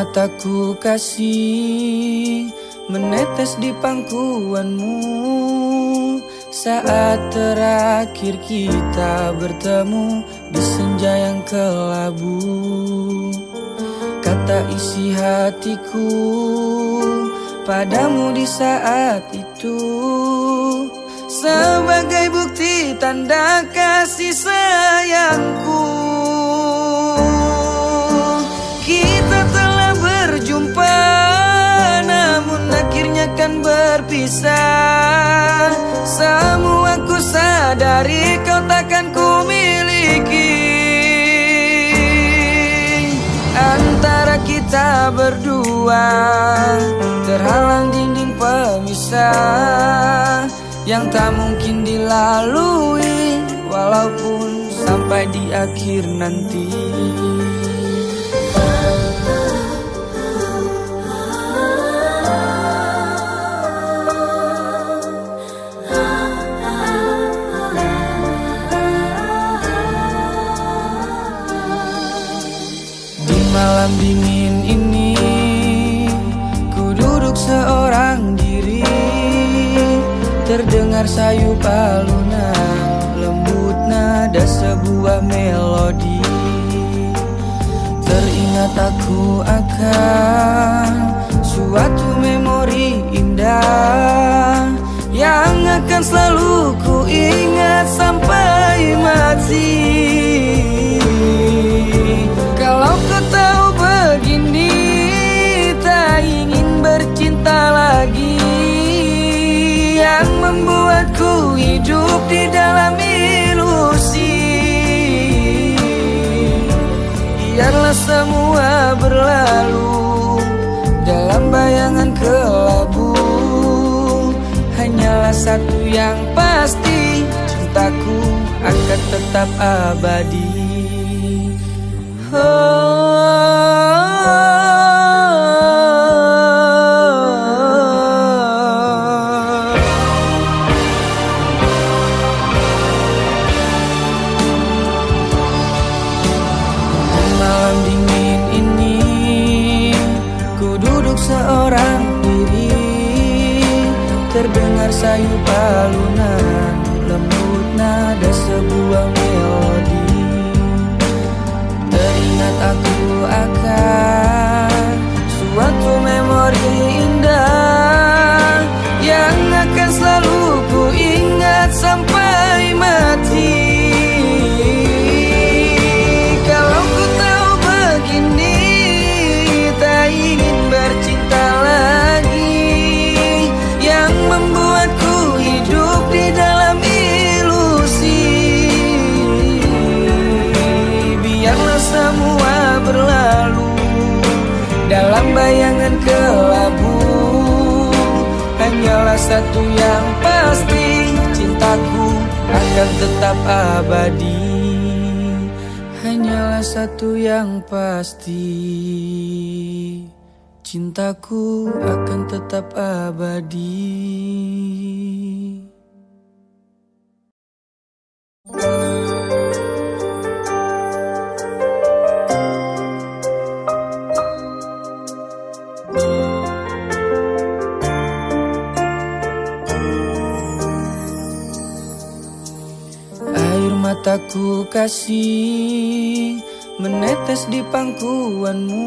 mataku kasih menetes di pangkuanmu saat terakhir kita bertemu di senja yang kelabu. Kata isi hatiku padamu di saat itu sebagai bukti tanda kasih sayangku. Kita telah berjumpa namun akhirnya kan berpisah. Semua ku sadari kau takkan ku miliki. Antara kita berdua terhalang dinding pemisah yang tak mungkin dilalui walaupun sampai di akhir nanti. Malam dingin ini ku duduk seorang diri, terdengar sayup alunan lembut nada sebuah melodi. Teringat aku akan suatu memori indah yang akan selalu ku ingat sampai mati. Kalau kau tahu begini, tak ingin bercinta lagi, yang membuatku hidup di dalam ilusi. Biarlah semua berlalu dalam bayangan kelabu. Hanyalah satu yang pasti, cintaku akan tetap abadi. Malam dingin ini ku duduk seorang diri, terdengar sayup alunan lembut nada sebuah melodi. Teringat aku akan suatu memori indah yang akan selalu ku ingat sampai mati. Kalau ku tahu begini, tak ingin bercinta lagi, yang membuatku hidup di dalam ilusi. Biarlah semua berlalu dalam bayangan kelabu. Hanyalah satu yang pasti, cintaku akan tetap abadi. Hanyalah satu yang pasti, cintaku akan tetap abadi. Mataku kasih menetes di pangkuanmu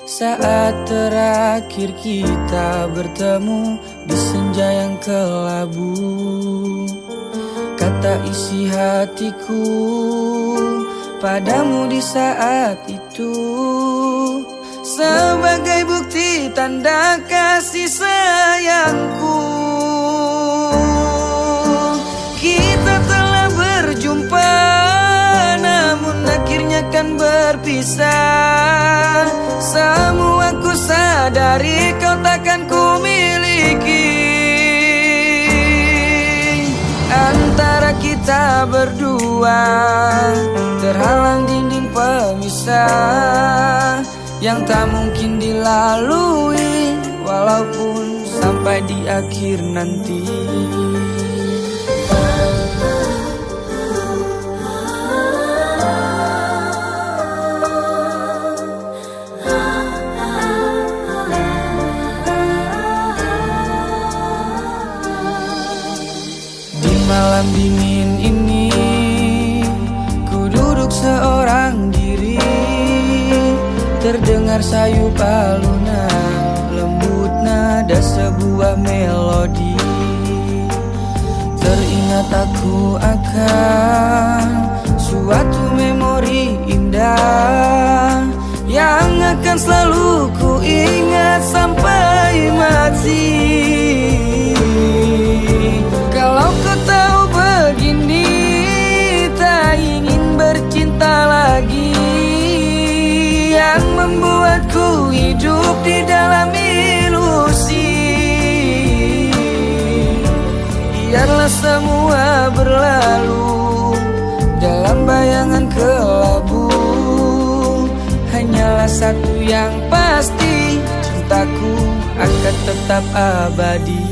saat terakhir kita bertemu di senja yang kelabu. Kata isi hatiku padamu di saat itu sebagai bukti tanda kasih sayangku. Kita telah berjumpa namun akhirnya kan berpisah. Semua ku sadari kau takkan ku miliki. Antara kita berdua terhalang dinding pemisah yang tak mungkin dilalui walaupun sampai di akhir nanti. Terdengar sayu alunan lembut nada sebuah melodi. Teringat aku akan suatu memori indah yang akan selalu ku ingat sampai mati. Kalau kau tahu begini, tak ingin bercinta lagi, yang membuatku hidup di dalam ilusi. Biarlah semua berlalu dalam bayangan kelabu. Hanyalah satu yang pasti, cintaku akan tetap abadi.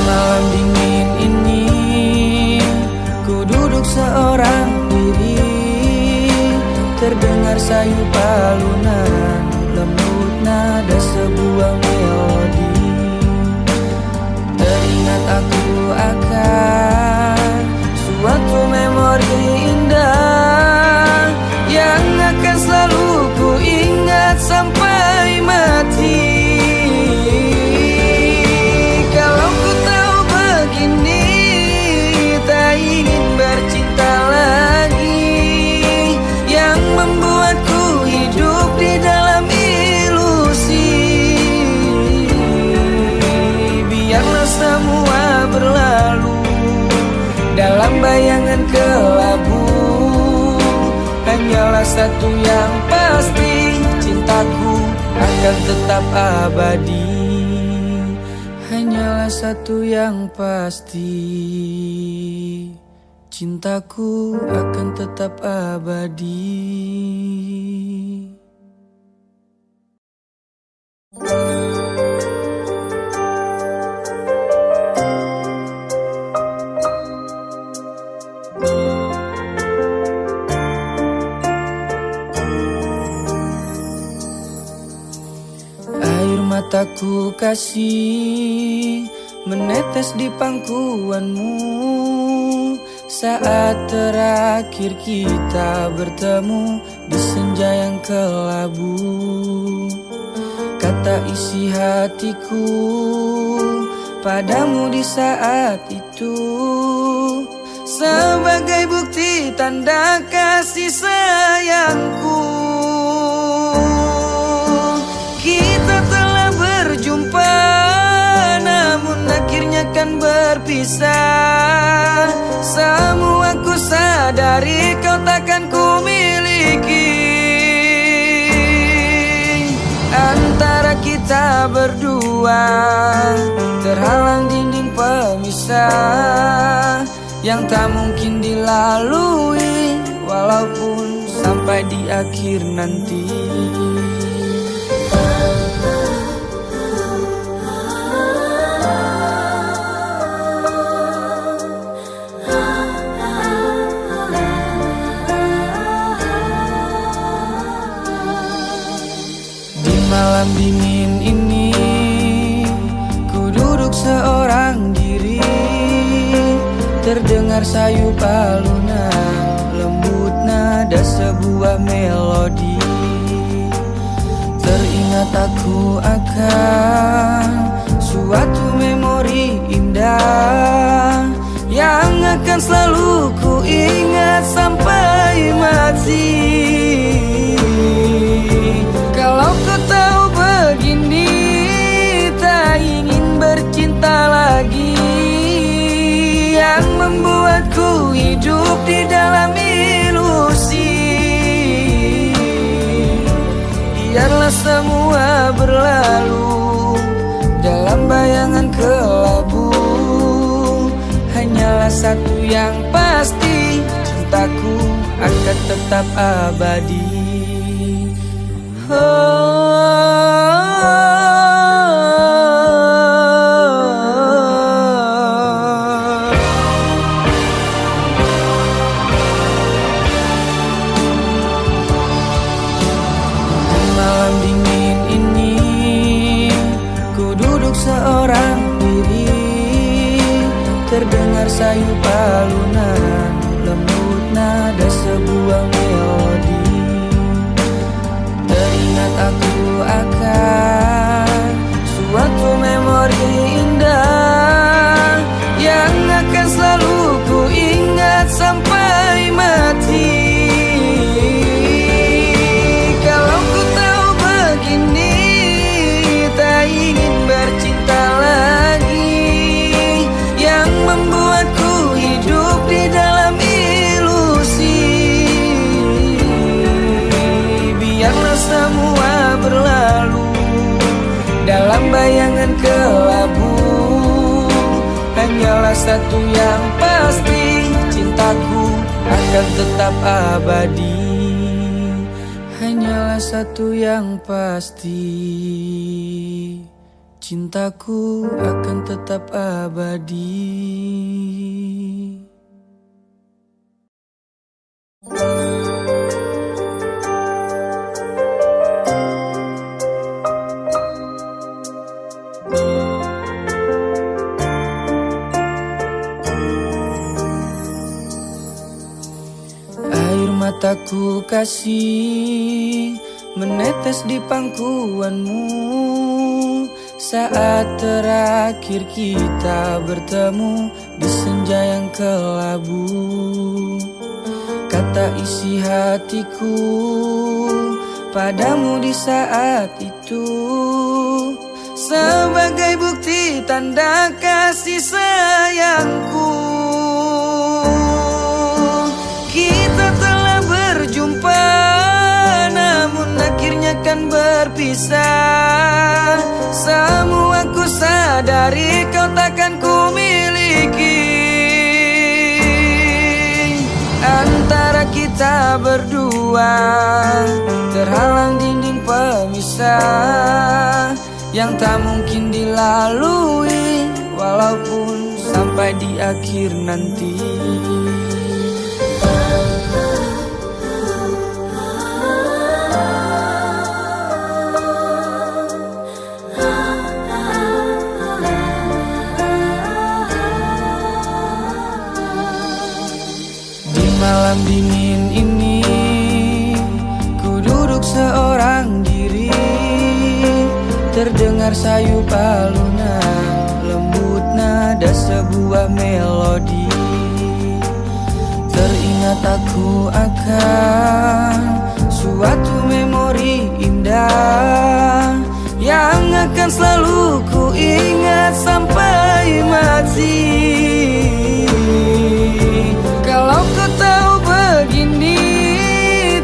Malam dingin ini ku duduk seorang diri. Terdengar sayu alunan lembut nada sebuah melodi. Teringat aku akan suatu memori indah yang akan selalu ku ingat sampai mati. Kalau ku tahu begini, tak ingin bercinta lagi, yang membuatku hidup di dalam ilusi. Biarlah semua berlalu dalam bayangan kelabu. Hanyalah satu yang pasti, cintaku akan tetap abadi. Hanyalah satu yang pasti, cintaku akan tetap abadi. Air mataku kasih menetes di pangkuanmu saat terakhir kita bertemu di senja yang kelabu. Kata isi hatiku padamu di saat itu, sebagai bukti tanda kasih sayangku. Kita telah berjumpa, namun akhirnya kan berpisah. Semua ku sadari kau takkan ku miliki. Antara kita berdua terhalang dinding pemisah yang tak mungkin dilalui walaupun sampai di akhir nanti. Malam dingin ini ku duduk seorang diri. Terdengar sayu alunan lembut nada sebuah melodi. Teringat aku akan suatu memori indah yang akan selalu ku ingat sampai mati. Kalau kau tahu begini, tak ingin bercinta lagi, yang membuatku hidup di dalam ilusi. Biarlah semua berlalu dalam bayangan kelabu. Hanyalah satu yang pasti, cintaku akan tetap abadi. Terdengar sayu palunan, lembut nada sebuah melodi. Teringat aku akan suatu memori indah yang akan selalu ku ingat sampai mati. Kalau ku tahu begini, tak ingin bercinta lagi, yang membuatku hidup di dalam ilusi. Biarlah semua berlalu dalam bayangan kelabu. Hanyalah satu yang pasti, cintaku akan tetap abadi. Hanyalah satu yang pasti, cintaku akan tetap abadi. Air mataku kasih menetes di pangkuanmu saat terakhir kita bertemu di senja yang kelabu. Kata isi hatiku padamu di saat itu, sebagai bukti tanda kasih sayangku. Kita telah berjumpa, namun akhirnya kan berpisah. Semua ku sadari kau takkan ku miliki. Antara kita berdua terhalang dinding pemisah yang tak mungkin dilalui walaupun sampai di akhir nanti. Malam dingin ini ku duduk seorang diri, terdengar sayu palunan, lembut nada sebuah melodi. Teringat aku akan suatu memori indah yang akan selalu ku ingat sampai mati. Kalau ku tahu begini,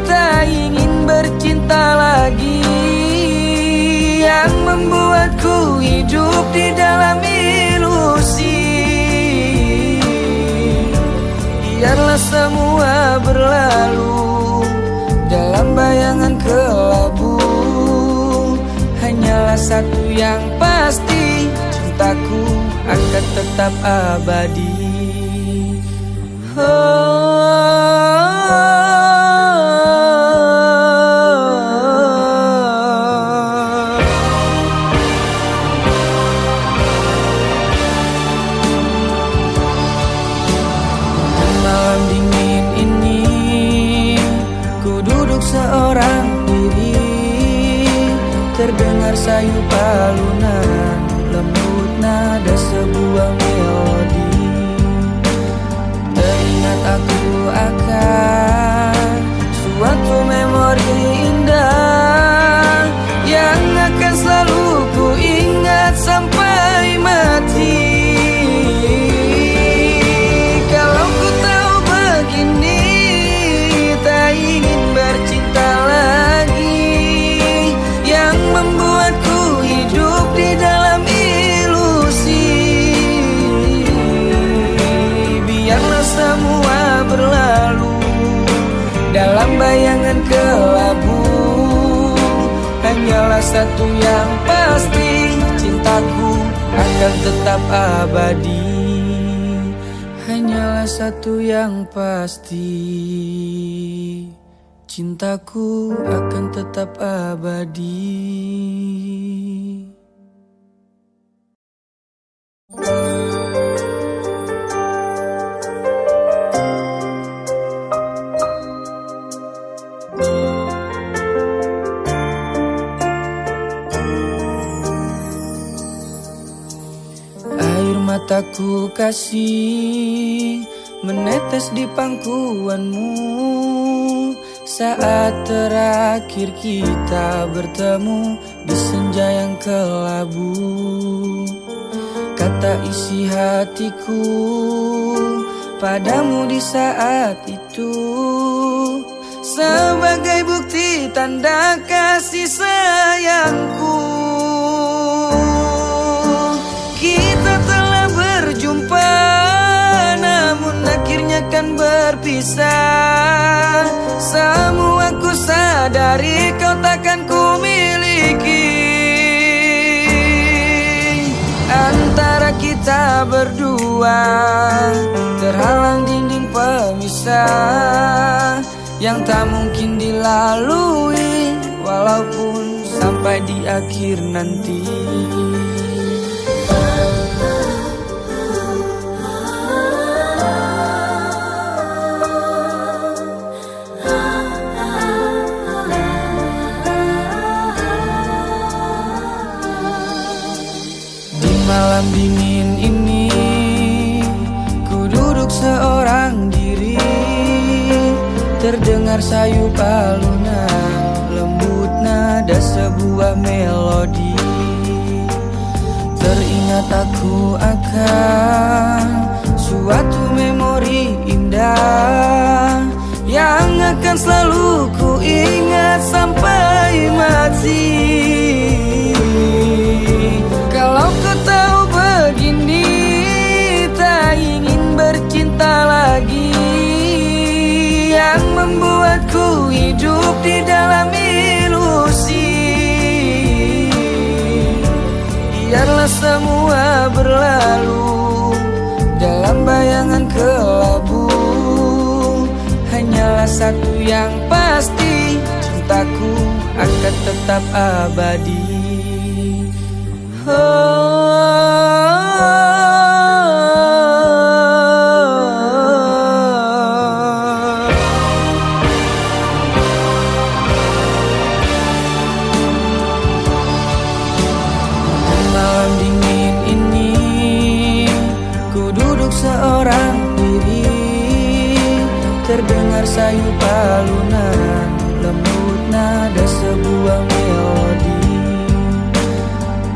tak ingin bercinta lagi, yang membuatku hidup di dalam ilusi. Biarlah semua berlalu dalam bayangan kelabu. Hanyalah satu yang pasti, cintaku akan tetap abadi. Malam dingin ini ku duduk seorang diri, terdengar sayu palunan, lembut nada sebuah melodi. Teringat aku akan suatu memori indah yang akan selalu ku ingat sampai mati. Kalau ku tahu begini, tak ingin bercinta lagi, yang membuatku hidup di dalam ilusi. Biarlah semua berlalu dalam bayangan kelabu. Hanyalah satu yang pasti, cintaku akan tetap abadi. Hanyalah satu yang pasti, cintaku akan tetap abadi. mataku kasih menetes di pangkuanmu saat terakhir kita bertemu di senja yang kelabu. Kata isi hatiku padamu di saat itu sebagai bukti tanda kasih sayangku. Kita telah berjumpa namun akhirnya kan berpisah. Semua ku sadari kau takkan ku miliki. Antara kita berdua terhalang dinding pemisah yang tak mungkin dilalui walaupun sampai di akhir nanti. Malam dingin ini ku duduk seorang diri, terdengar sayup alunan lembut nada sebuah melodi. Teringat aku akan suatu memori indah yang akan selalu ku ingat sampai mati. Kalau kau tahu begini, tak ingin bercinta lagi, yang membuatku hidup di dalam ilusi. Biarlah semua berlalu dalam bayangan kelabu. Hanyalah satu yang pasti, cintaku akan tetap abadi. Malam dingin ini ku duduk seorang diri, terdengar sayup alunan lembut nada sebuah melodi.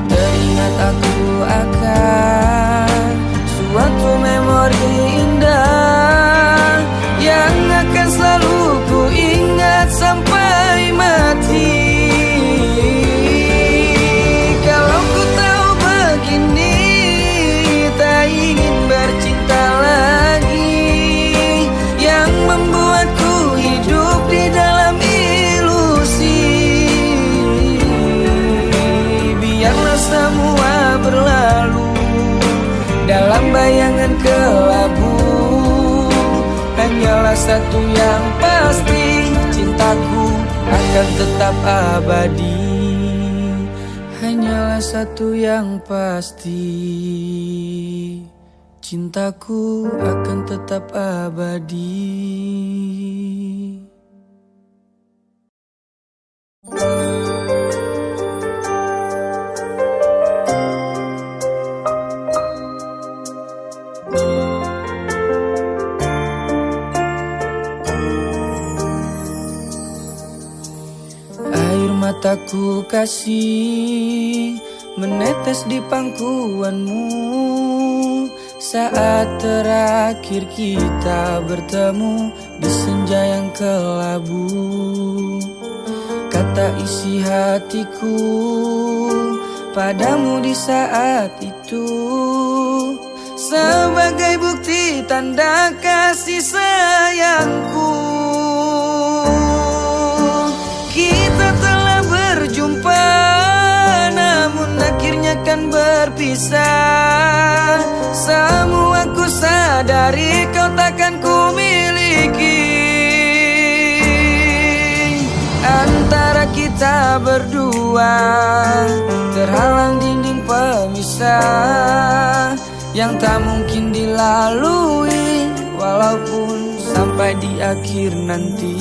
Teringat aku akan suatu memori indah yang akan selalu ku ingat sampai mati. Kalau ku tahu begini, tak ingin bercinta lagi, yang membuatku hidup di dalam ilusi. Biarlah semua berlalu dalam bayangan kelabu. Hanyalah satu yang pasti, cintaku akan tetap abadi. Hanyalah satu yang pasti, cintaku akan tetap abadi. Air mataku kasih menetes di pangkuanmu saat terakhir kita bertemu di senja yang kelabu. Kata isi hatiku padamu di saat itu sebagai bukti tanda kasih sayangku. Kita telah berjumpa namun akhirnya kan berpisah. Semua ku sadari kau takkan ku miliki. Antara kita berdua terhalang dinding pemisah yang tak mungkin dilalui walaupun sampai di akhir nanti.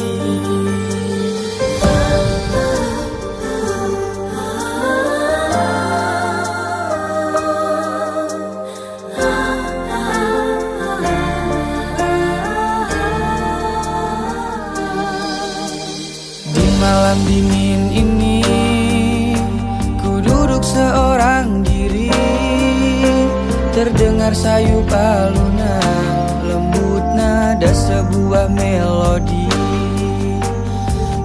Terdengar sayup alunan, lembut nada sebuah melodi.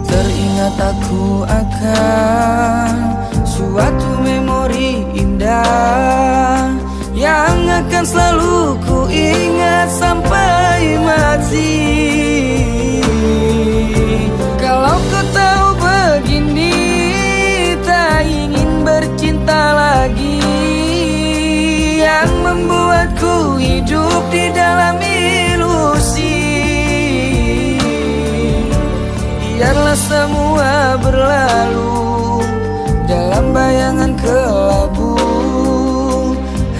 Teringat aku akan suatu memori indah yang akan selalu ku ingat sampai mati. Kalau kau tahu begini, tak ingin bercinta lagi, yang membuatku hidup di dalam ilusi. Biarlah semua berlalu dalam bayangan kelabu.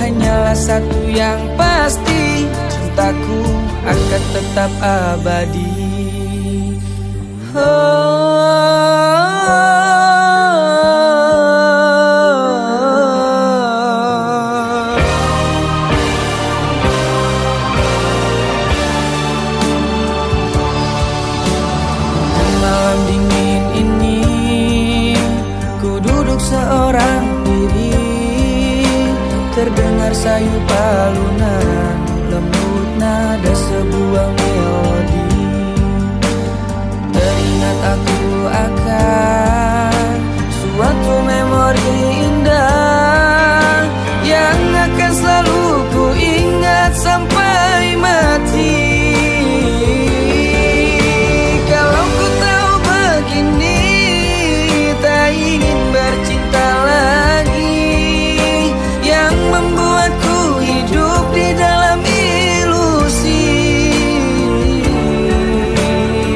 Hanyalah satu yang pasti, cintaku akan tetap abadi. Malam dingin ini, ku duduk seorang diri. Terdengar sayup alunan, lembut nada sebuah melodi. Teringat aku akan suatu memori indah yang akan selalu ku ingat sampai mati. Kalau ku tahu begini, tak ingin bercinta lagi, yang membuatku hidup di dalam ilusi.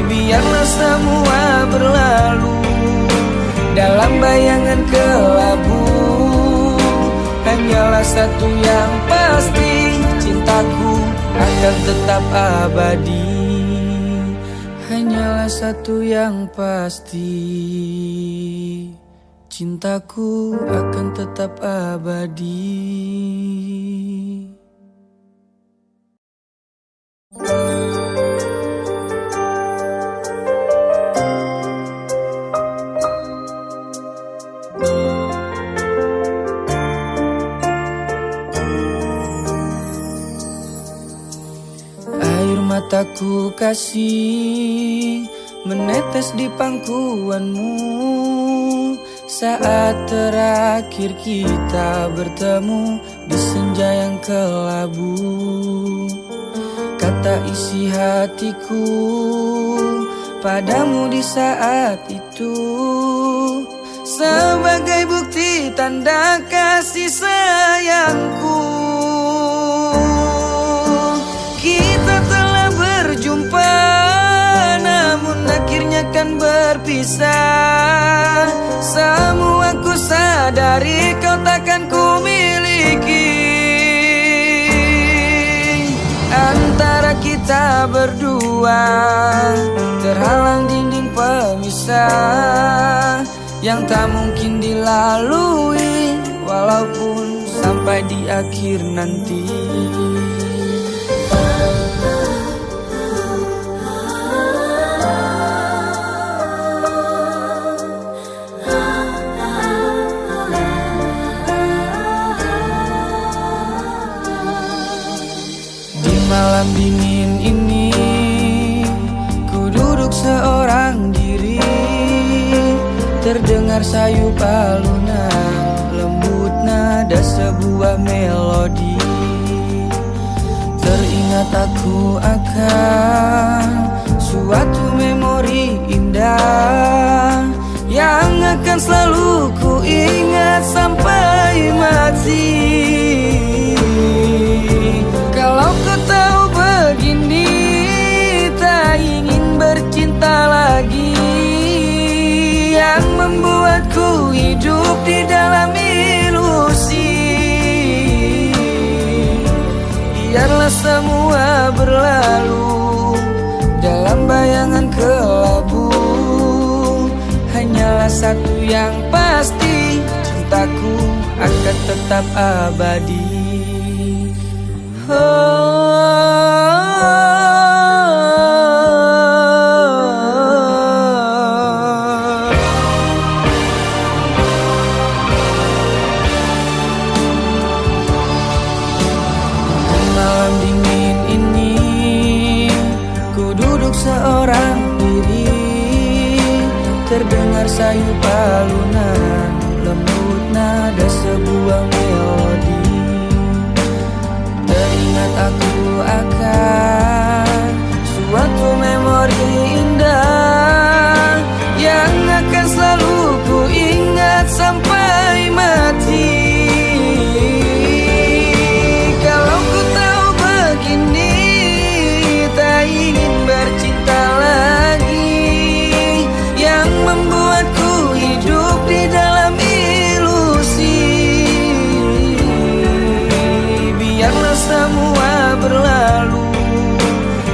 Biarlah semua berlalu dalam bayangan kelabu. Hanyalah satu yang pasti, cintaku akan tetap abadi. Hanyalah satu yang pasti, cintaku akan tetap abadi. Air mataku kasih menetes di pangkuanmu saat terakhir kita bertemu di senja yang kelabu. Kata isi hatiku padamu di saat itu, sebagai bukti tanda kasih sayangku. Kita telah berjumpa, namun akhirnya kan berpisah. Semua ku sadari kau takkan ku miliki. Antara kita berdua terhalang dinding pemisah yang tak mungkin dilalui walaupun sampai di akhir nanti. Malam dingin ini, ku duduk seorang diri. Terdengar sayup alunan, lembut nada sebuah melodi. Teringat aku akan suatu memori indah yang akan selalu ku ingat sampai mati. Kalau kau tahu begini, tak ingin bercinta lagi, yang membuatku hidup di dalam ilusi. Biarlah semua berlalu dalam bayangan kelabu. Hanyalah satu yang pasti, cintaku akan tetap abadi. Terdengar sayu palunan, lembut nada sebuah melodi. Teringat aku akan suatu memori indah yang akan selalu ku ingat sampai mati. Kalau ku tahu begini, tak ingin bercinta lagi, yang membuatku hidup di dalam ilusi. Biarlah semua berlalu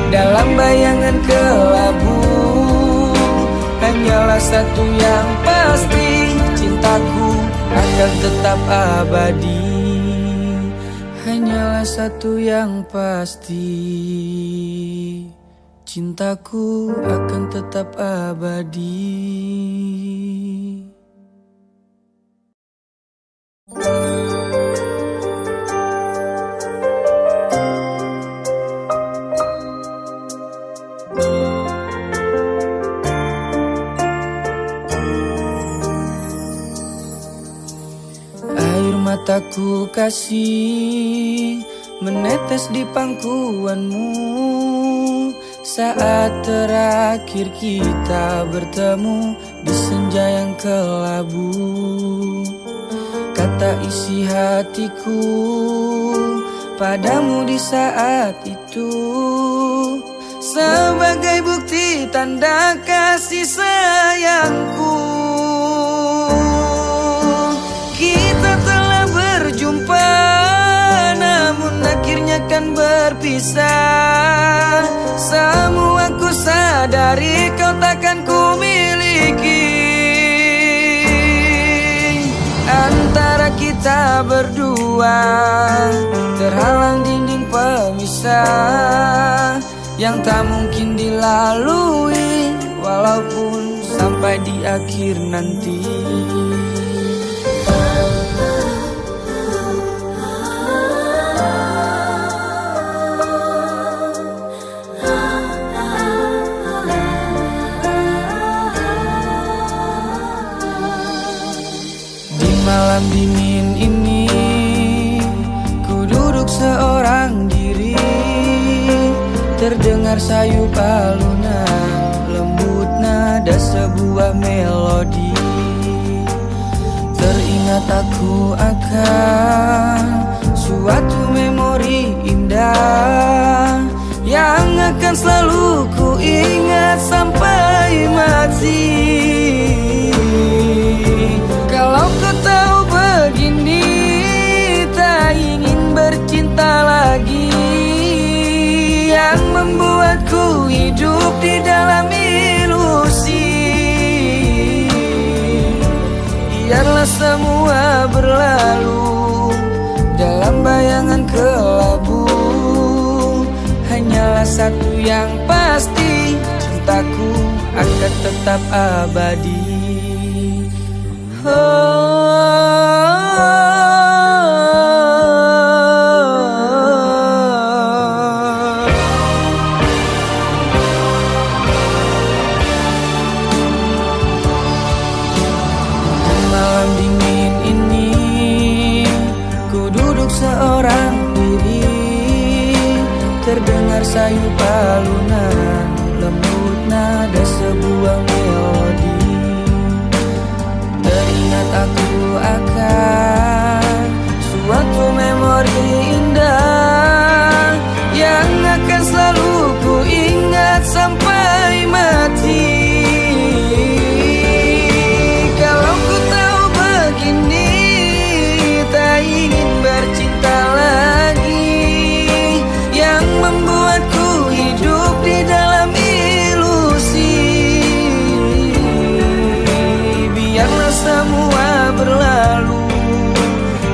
dalam bayangan kelabu. Hanyalah satu yang pasti, cintaku akan tetap abadi. Hanyalah satu yang pasti, cintaku akan tetap abadi. Air mataku kasih menetes di pangkuanmu saat terakhir kita bertemu di senja yang kelabu. Kata isi hatiku padamu di saat itu, sebagai bukti tanda kasih sayangku. Kita telah berjumpa, namun akhirnya kan berpisah. Semua ku sadari kau takkan ku miliki. Antara kita berdua terhalang dinding pemisah yang tak mungkin dilalui walaupun sampai di akhir nanti. Malam dingin ini ku duduk seorang diri, terdengar sayu palunan, lembut nada sebuah melodi. Teringat aku akan suatu memori indah yang akan selalu ku ingat sampai mati. Kalau kau tahu begini, tak ingin bercinta lagi, yang membuatku hidup di dalam ilusi. Biarlah semua berlalu dalam bayangan kelabu. Hanyalah satu yang pasti, cintaku akan tetap abadi. Malam dingin ini ku duduk seorang diri, terdengar sayu palunan, lembut nada sebuah melodi. Teringat aku akan suatu memori indah yang akan selalu ku ingat sampai mati. Kalau ku tahu begini, tak ingin bercinta lagi, yang membuatku hidup di dalam ilusi. Biarlah semua berlalu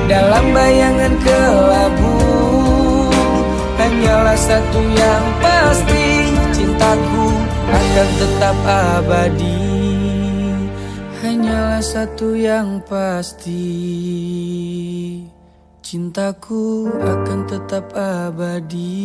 dalam bayangan kelabu. Hanyalah satu yang pasti, cintaku akan tetap abadi. Hanyalah satu yang pasti, cintaku akan tetap abadi.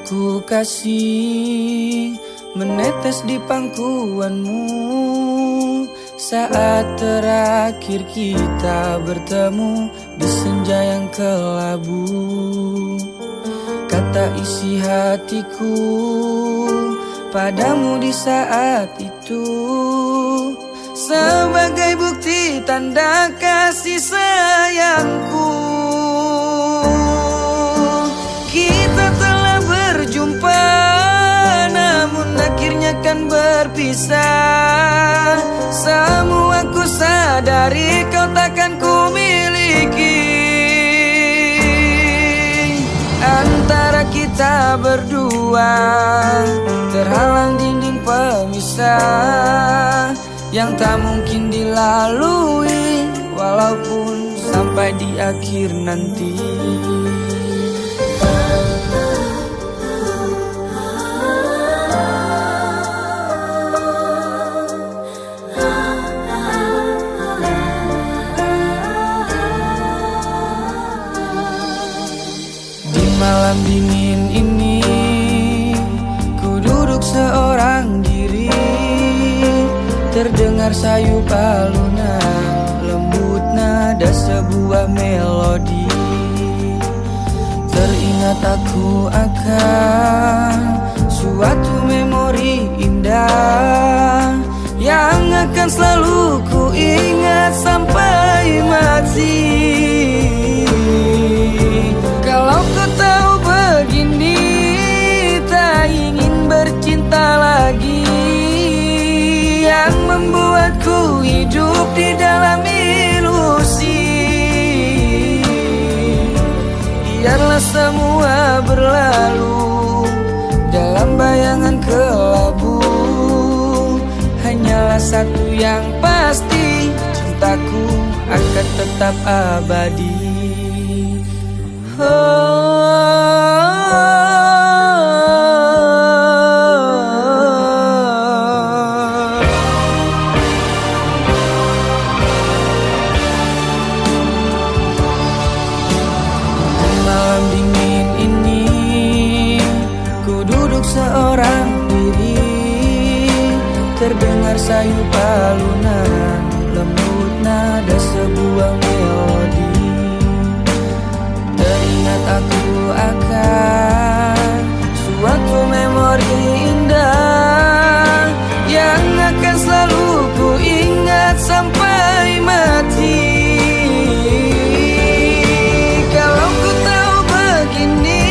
mataku kasih menetes di pangkuanmu saat terakhir kita bertemu di senja yang kelabu. Kata isi hatiku padamu di saat itu sebagai bukti tanda kasih sayangku. Kita telah berjumpa namun akhirnya kan berpisah. Semua ku sadari kau takkan ku miliki. Antara kita berdua terhalang dinding pemisah yang tak mungkin dilalui walaupun sampai di akhir nanti. Malam dingin ini ku duduk seorang diri, terdengar sayup alunan lembut nada sebuah melodi. Teringat aku akan suatu memori indah yang akan selalu ku ingat sampai mati. Kalau kau tahu begini, tak ingin bercinta lagi, yang membuatku hidup di dalam ilusi. Biarlah semua berlalu dalam bayangan kelabu. Hanyalah satu yang pasti, cintaku akan tetap abadi. Malam dingin ini ku duduk seorang diri, terdengar sayup alunan lembut nada sebuah melodi. Teringat aku akan suatu memori indah yang akan selalu ku ingat sampai mati. Kalau ku tahu begini,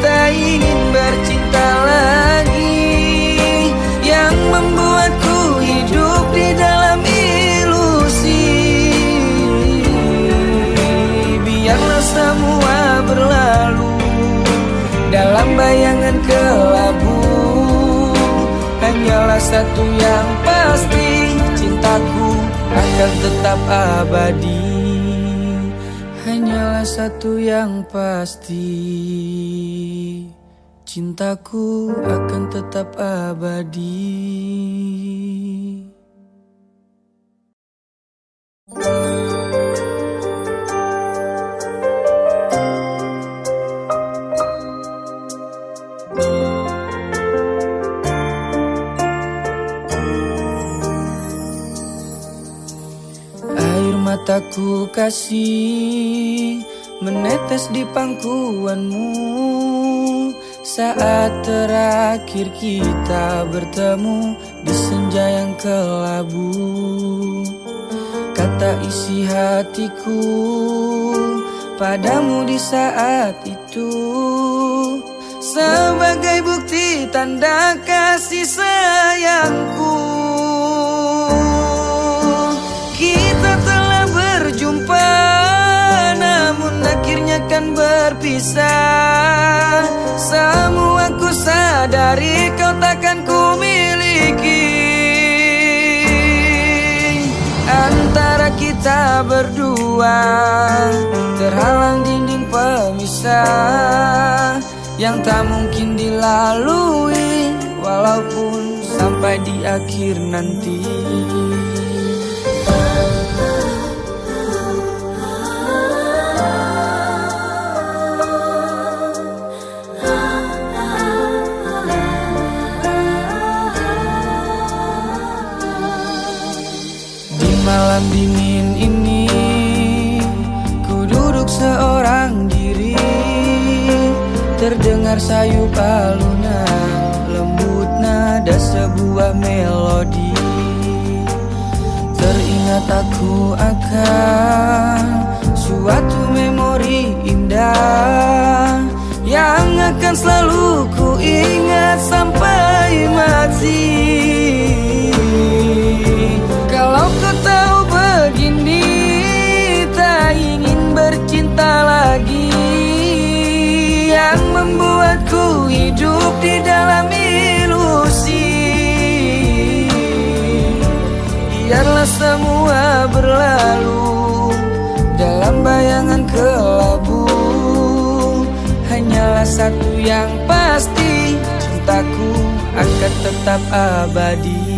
tak ingin bercinta lagi, yang membuatku hidup di dalam ilusi. Biarlah semua berlalu dalam bayangan kelabu. Hanyalah satu yang pasti, cintaku akan tetap abadi. Hanyalah satu yang pasti, cintaku akan tetap abadi. Mataku kasih menetes di pangkuanmu saat terakhir kita bertemu di senja yang kelabu. Kata isi hatiku padamu di saat itu sebagai bukti tanda kasih sayangku. Kita telah berjumpa namun akhirnya kan berpisah. Semua ku sadari kau takkan ku miliki. Antara kita berdua terhalang dinding pemisah yang tak mungkin dilalui walaupun sampai di akhir nanti. malam dingin ini ku duduk seorang diri, terdengar sayup alunan lembut nada sebuah melodi. Teringat aku akan suatu memori indah yang akan selalu ku ingat sampai mati. Kalau kau tahu begini, tak ingin bercinta lagi, yang membuatku hidup di dalam ilusi. Biarlah semua berlalu dalam bayangan kelabu, hanyalah satu yang pasti, cintaku akan tetap abadi.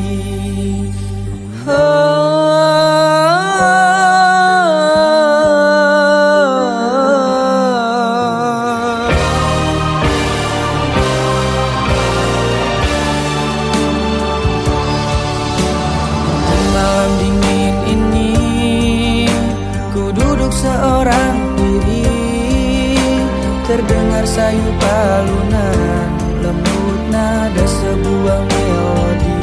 Malam dingin ini ku duduk seorang diri, terdengar sayup alunan lembut nada sebuah melodi.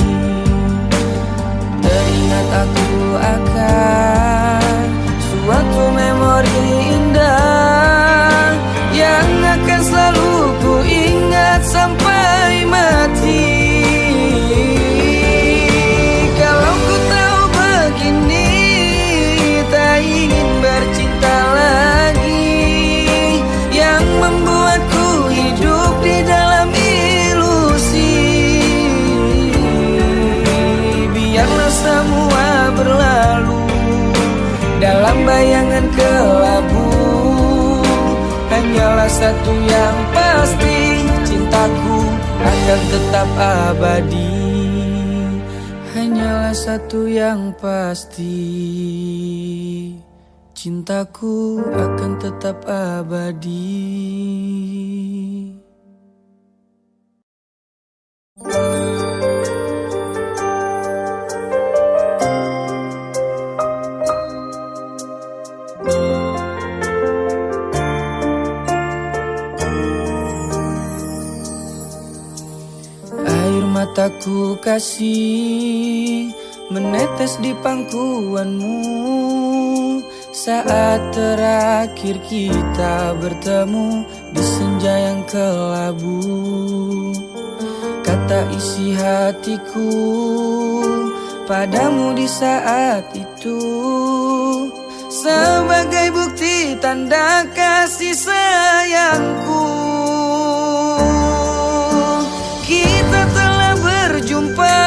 Teringat aku akan suatu memori indah yang akan selalu ku ingat sampai mati. Kalau ku tahu begini, tak ingin bercinta lagi, yang membuatku hidup di dalam ilusi. Biarlah semua berlalu dalam bayangan kelabu, hanyalah satu yang pasti, cintaku akan tetap abadi. Hanyalah satu yang pasti, cintaku akan tetap abadi. Air mataku kasih menetes di pangkuanmu saat terakhir kita bertemu di senja yang kelabu. Kata isi hatiku padamu di saat itu, sebagai bukti tanda kasih sayangku. Kita telah berjumpa,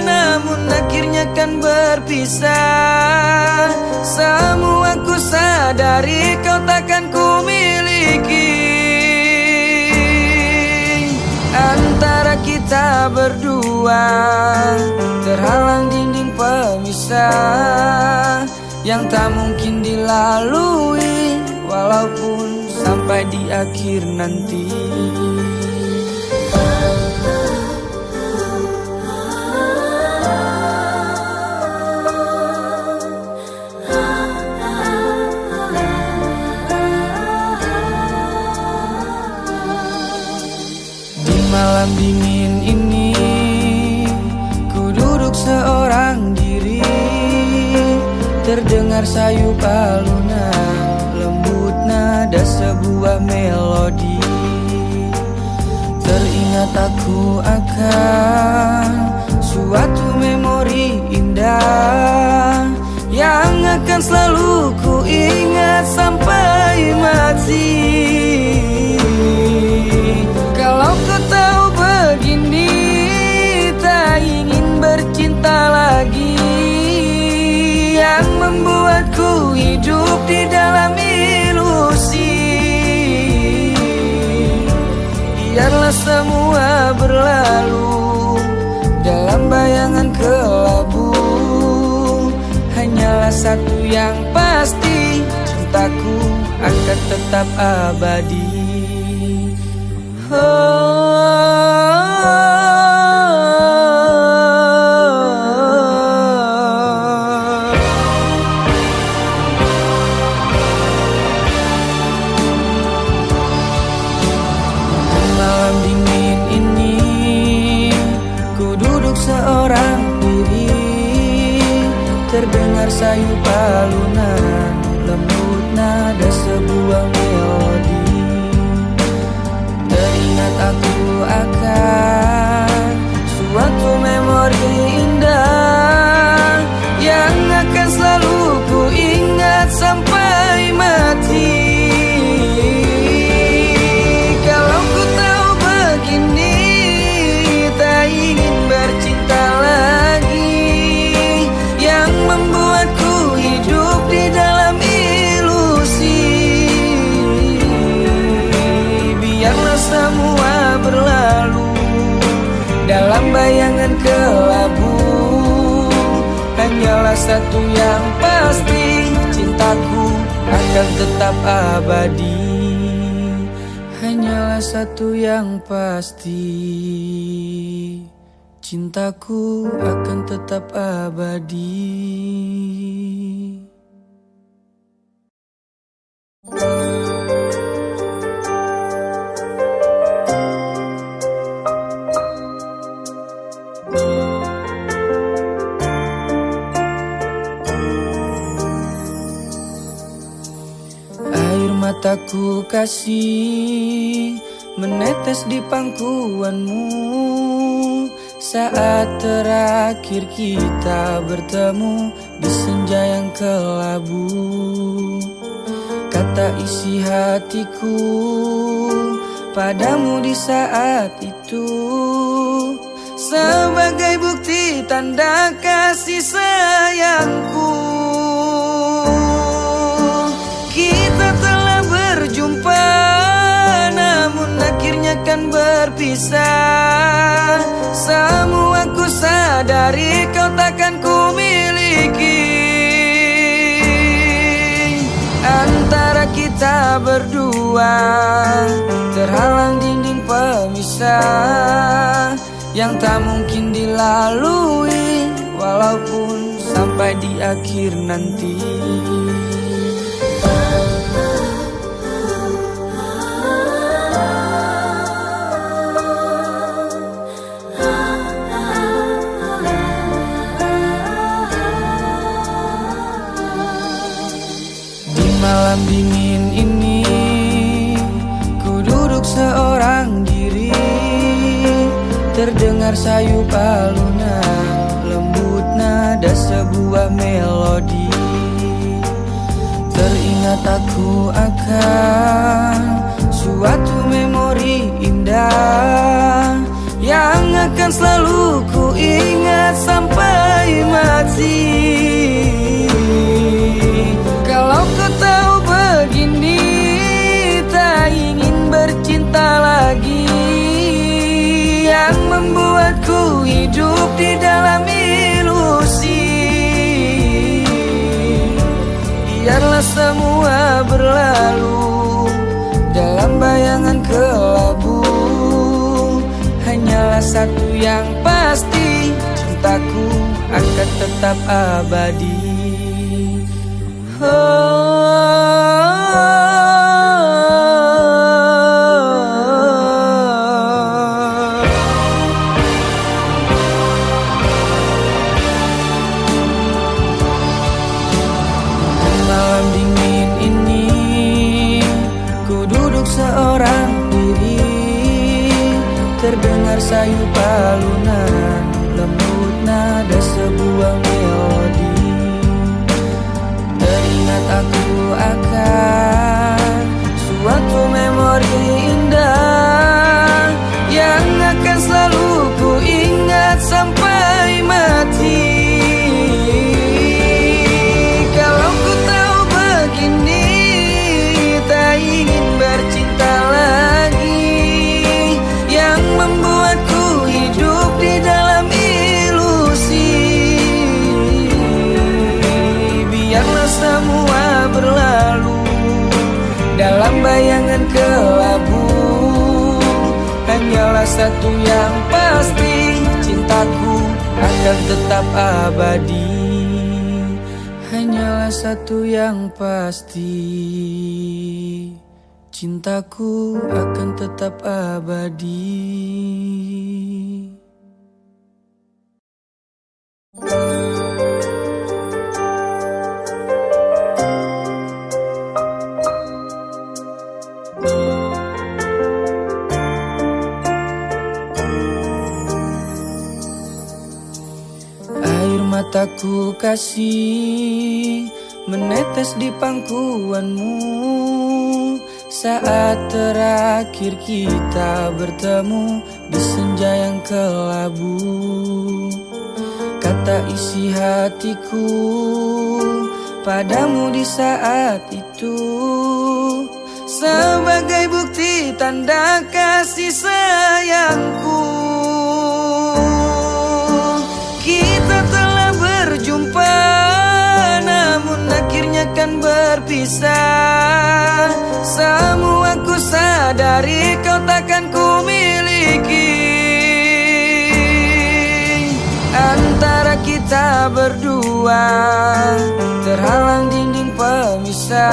namun akhirnya kan berpisah. Semua ku sadari kau takkan ku miliki. Antara kita berdua terhalang dinding pemisah yang tak mungkin dilalui walaupun sampai di akhir nanti. Malam dingin ini ku duduk seorang diri, terdengar sayup alunan lembut nada sebuah melodi. Teringat aku akan suatu memori indah yang akan selalu ku ingat sampai mati. Kalau kau tahu begini, tak ingin bercinta lagi, yang membuatku hidup di dalam ilusi. Biarlah semua berlalu dalam bayangan kelabu, hanyalah satu yang pasti, cintaku akan tetap abadi. sayup alunan, lembut nada sebuah melodi. Teringat aku akan suatu memori indah yang akan selalu ku ingat sampai mati. Kalau ku tahu begini, tak ingin bercinta lagi, yang membuatku hidup di dalam ilusi. Biarlah semua berlalu dalam bayangan kelabu. Hanyalah satu yang pasti, cintaku akan tetap abadi. Hanyalah satu yang pasti, cintaku akan tetap abadi. Air mataku kasih menetes di pangkuanmu saat terakhir kita bertemu di senja yang kelabu. Kata isi hatiku padamu di saat itu, sebagai bukti tanda kasih sayangku. Kita telah berjumpa, namun akhirnya kan berpisah. Semua ku sadari kau takkan ku miliki. Antara kita berdua terhalang dinding pemisah yang tak mungkin dilalui walaupun sampai di akhir nanti. Malam dingin ini ku duduk seorang diri, terdengar sayup alunan, lembut nada sebuah melodi. Teringat aku akan suatu memori indah yang akan selalu ku ingat sampai mati. Kalau ku tahu begini, tak ingin bercinta lagi, yang membuatku hidup di dalam ilusi. Biarlah semua berlalu dalam bayangan kelabu. Hanyalah satu yang pasti, cintaku akan tetap abadi. Malam dingin ini ku duduk seorang diri, terdengar sayup alunan, lembut nada sebuah melodi. Teringat aku akan suatu memori indah yang akan selalu ku ingat sampai mati. Kalau ku tahu begini, tak ingin bercinta lagi, yang membuatku hidup di dalam ilusi. Biarlah semua berlalu dalam bayangan kelabu. Hanyalah satu yang pasti, cintaku akan tetap abadi. Hanyalah satu yang pasti, cintaku akan tetap abadi. mataku kasih menetes di pangkuanmu saat terakhir kita bertemu di senja yang kelabu. Kata isi hatiku padamu di saat itu sebagai bukti tanda kasih sayangku. Kita telah berjumpa namun akhirnya kan berpisah. Semua ku sadari kau takkan ku miliki. Antara kita berdua terhalang dinding pemisah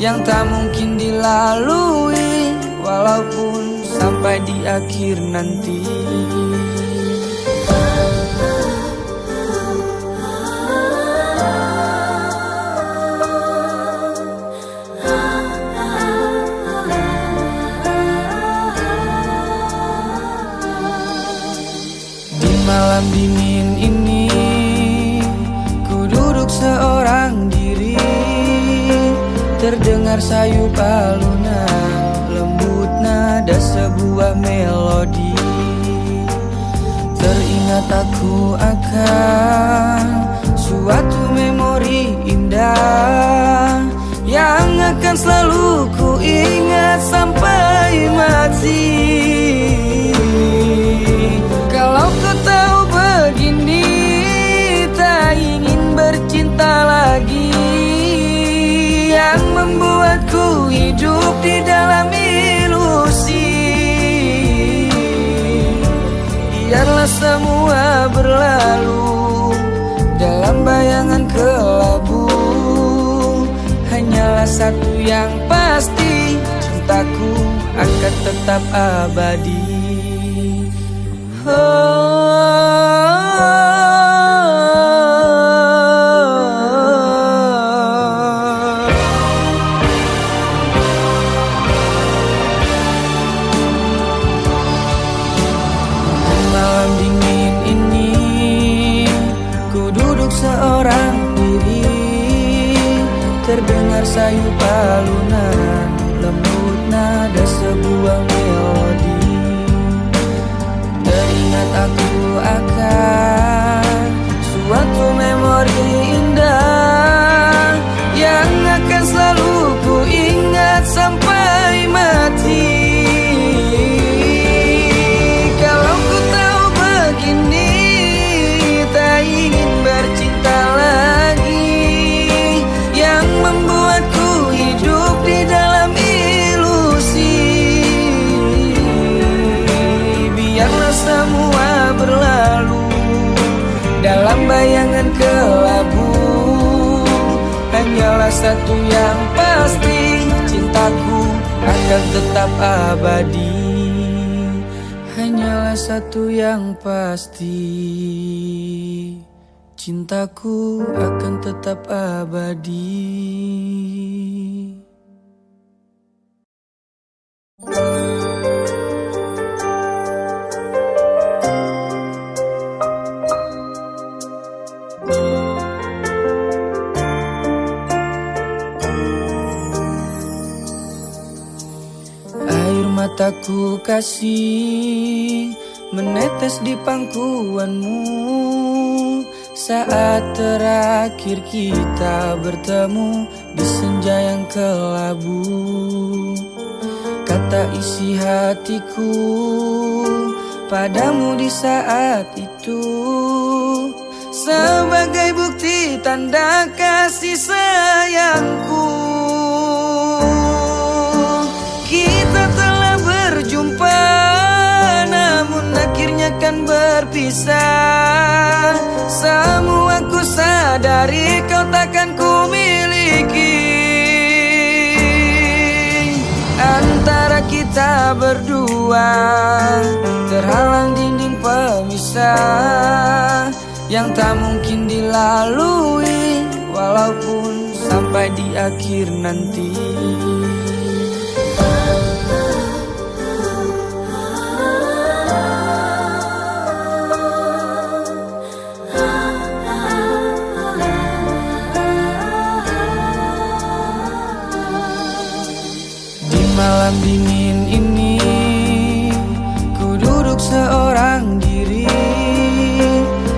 yang tak mungkin dilalui walaupun sampai di akhir nanti. Malam dingin ini ku duduk seorang diri, terdengar sayup alunan lembut nada sebuah melodi. Teringat aku akan suatu memori indah yang akan selalu ku ingat sampai mati. Kalau kau tahu begini, tak ingin bercinta lagi, yang membuatku hidup di dalam ilusi. Biarlah semua berlalu dalam bayangan kelabu. Hanyalah satu yang pasti, cintaku akan tetap abadi. Malam dingin ini ku duduk seorang diri, terdengar sayup alunan lembut nada sebuah melodi. Teringat aku akan suatu memori indah yang akan selalu ku ingat sampai mati. Kalau ku tahu begini, tak ingin bercinta lagi, yang membuatku hidup di dalam ilusi. Biarlah semua berlalu dalam bayangan kelabu. Hanyalah satu yang pasti, cintaku akan tetap abadi. Hanyalah satu yang pasti, cintaku akan tetap abadi. Mataku kasih menetes di pangkuanmu saat terakhir kita bertemu di senja yang kelabu. Kata isi hatiku padamu di saat itu sebagai bukti tanda kasih sayangku. Kita telah berjumpa namun akhirnya kan berpisah. Semua ku sadari kau takkan ku miliki. Antara kita berdua terhalang dinding pemisah yang tak mungkin dilalui walaupun sampai di akhir nanti. seorang diri,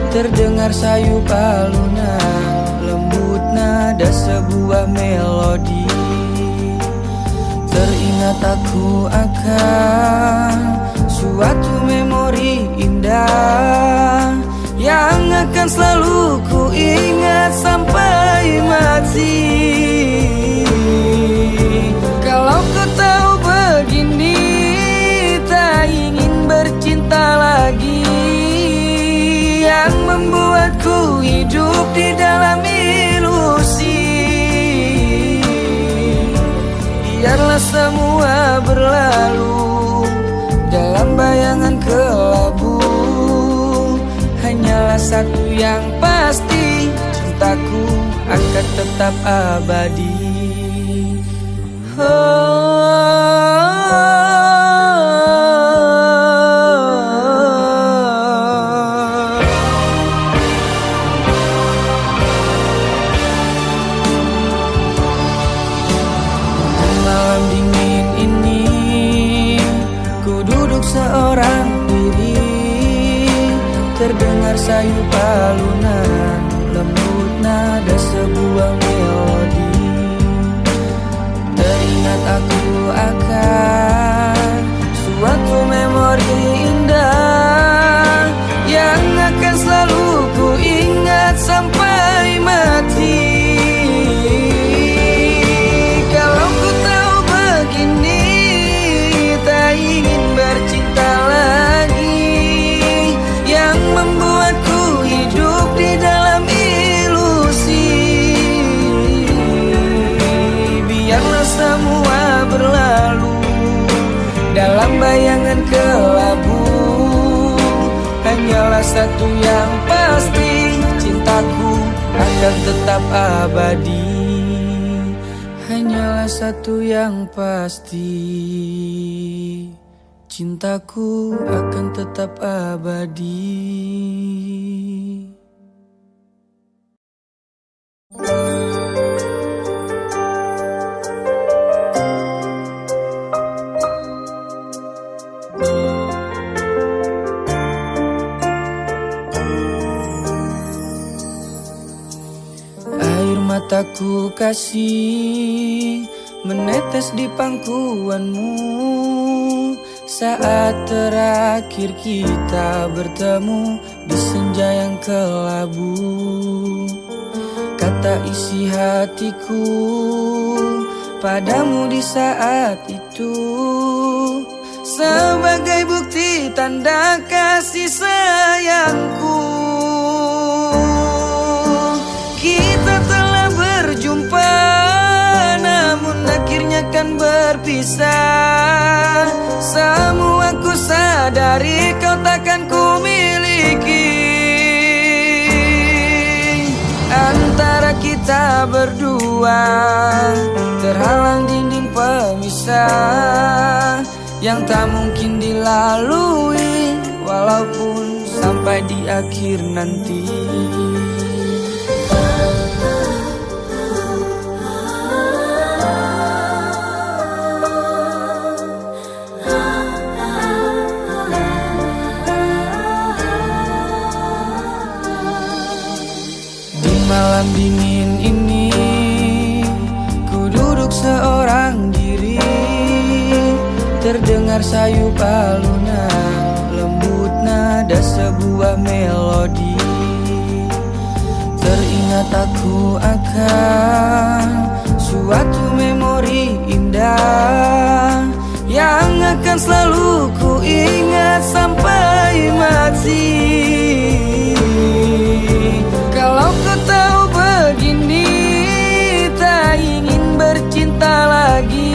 terdengar sayu alunan, lembut nada sebuah melodi. Teringat aku akan suatu memori indah yang akan selalu ku ingat sampai mati. Kalau kau tahu begini, tak ingin bercinta lagi, yang membuatku hidup di dalam ilusi. Biarlah semua berlalu dalam bayangan kelabu, hanyalah satu yang pasti, cintaku akan tetap abadi. Malam dingin ini, ku duduk seorang diri, terdengar sayu alunan, lembut nada sebuah melodi. Teringat aku akan suatu memori indah yang akan selalu ku ingat sampai mati. Kalau ku tahu begini, tak ingin bercinta lagi, yang membuatku hidup di dalam ilusi. Biarlah semua berlalu dalam bayangan kelabu, hanyalah satu yang pasti, cintaku akan tetap abadi. Hanyalah satu yang pasti, cintaku akan tetap abadi. Air mataku kasih menetes di pangkuanmu saat terakhir kita bertemu di senja yang kelabu. Kata isi hatiku padamu di saat itu, sebagai bukti tanda kasih sayangku. Kita telah berjumpa, namun akhirnya kan berpisah. Semua ku sadari kau takkan ku miliki. Antara kita berdua terhalang dinding pemisah yang tak mungkin dilalui walaupun sampai di akhir nanti. Malam dingin ini, ku duduk seorang diri, terdengar sayu alunan, lembut nada sebuah melodi. Teringat aku akan suatu memori indah yang akan selalu ku ingat sampai mati. Kalau kau tahu begini, tak ingin bercinta lagi,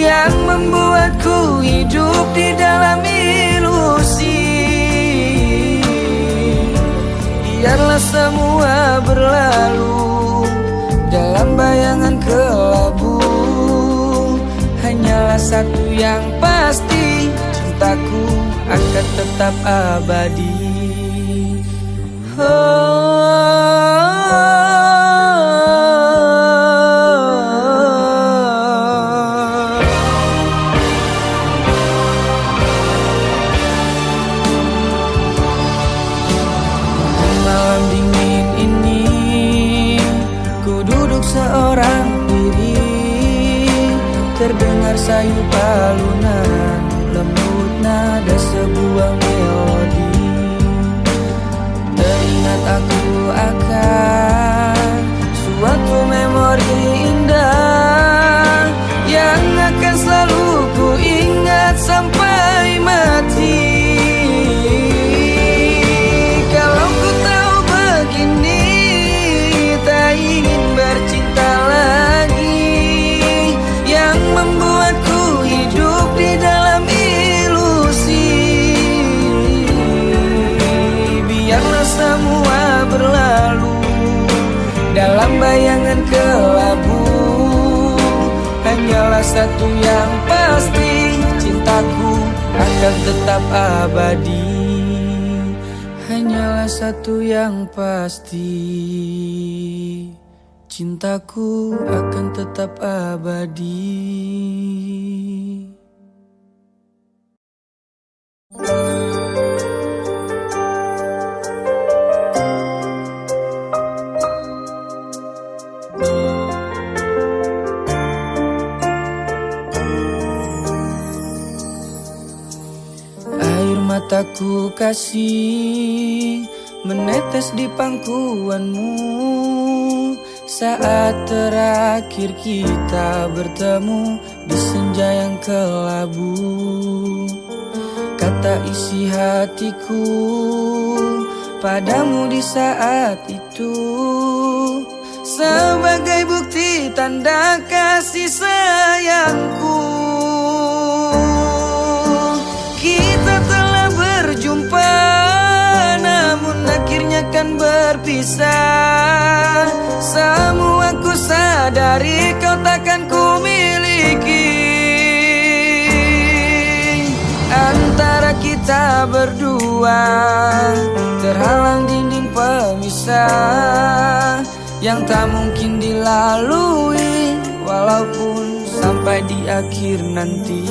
yang membuatku hidup di dalam ilusi. Biarlah semua berlalu dalam bayangan kelabu, hanyalah satu yang pasti, cintaku akan tetap abadi. Terdengar sayu alunan, lembut nada sebuah melodi. Teringat aku akan suatu memori indah yang akan selalu ku ingat sampai mati. Kalau ku tahu begini, tak ingin bercinta lagi, yang membuatku hidup di dalam ilusi. Biarlah semua berlalu dalam bayangan kelabu. Hanyalah satu yang pasti, cintaku akan tetap abadi. Hanyalah satu yang pasti, cintaku akan tetap abadi. Air mataku kasih menetes di pangkuanmu saat terakhir kita bertemu di senja yang kelabu. Kata isi hatiku padamu di saat itu, sebagai bukti tanda kasih sayangku. Kita telah berjumpa, namun akhirnya kan berpisah. Semua ku sadari kau takkan ku miliki. Antara kita berdua terhalang dinding pemisah yang tak mungkin dilalui walaupun sampai di akhir nanti.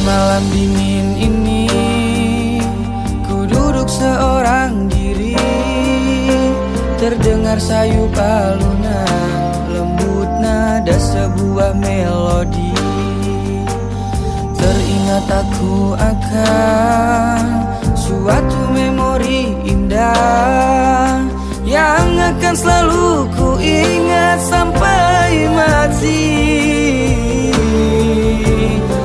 Malam dingin ini ku duduk seorang diri, terdengar sayu alunan, lembut nada sebuah melodi. Teringat aku akan suatu memori indah yang akan selalu ku ingat sampai mati.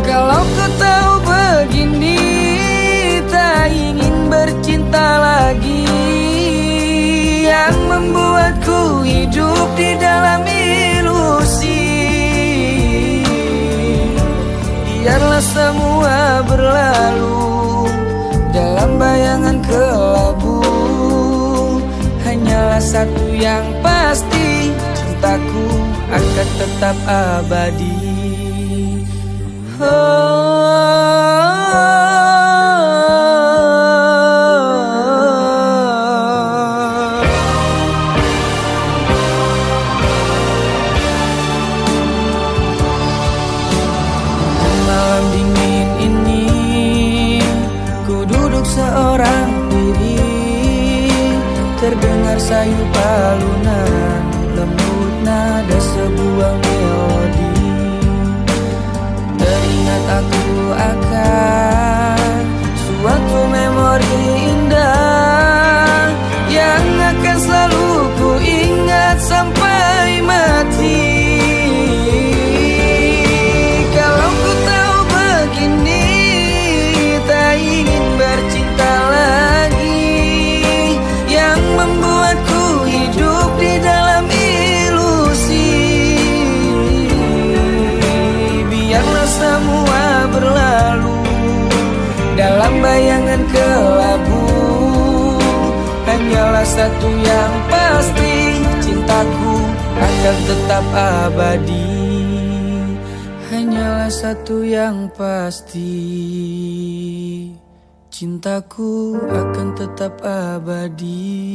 Kalau ku tahu begini, tak ingin bercinta lagi, yang membuatku hidup di dalam ilusi. Biarlah semua berlalu dalam bayangan kelabu. Hanyalah satu yang pasti, cintaku akan tetap abadi. Malam dingin ini ku duduk seorang diri, terdengar sayu alunan, lembut nada sebuah melodi. Teringat aku akan suatu memori indah yang akan selalu ku ingat sampai mati. Kalau ku tahu begini, tak ingin bercinta lagi, yang membuatku hidup di dalam ilusi. Biarlah semua berlalu dalam bayangan kelabu. Hanyalah satu yang pasti, cintaku akan tetap abadi. Hanyalah satu yang pasti, cintaku akan tetap abadi.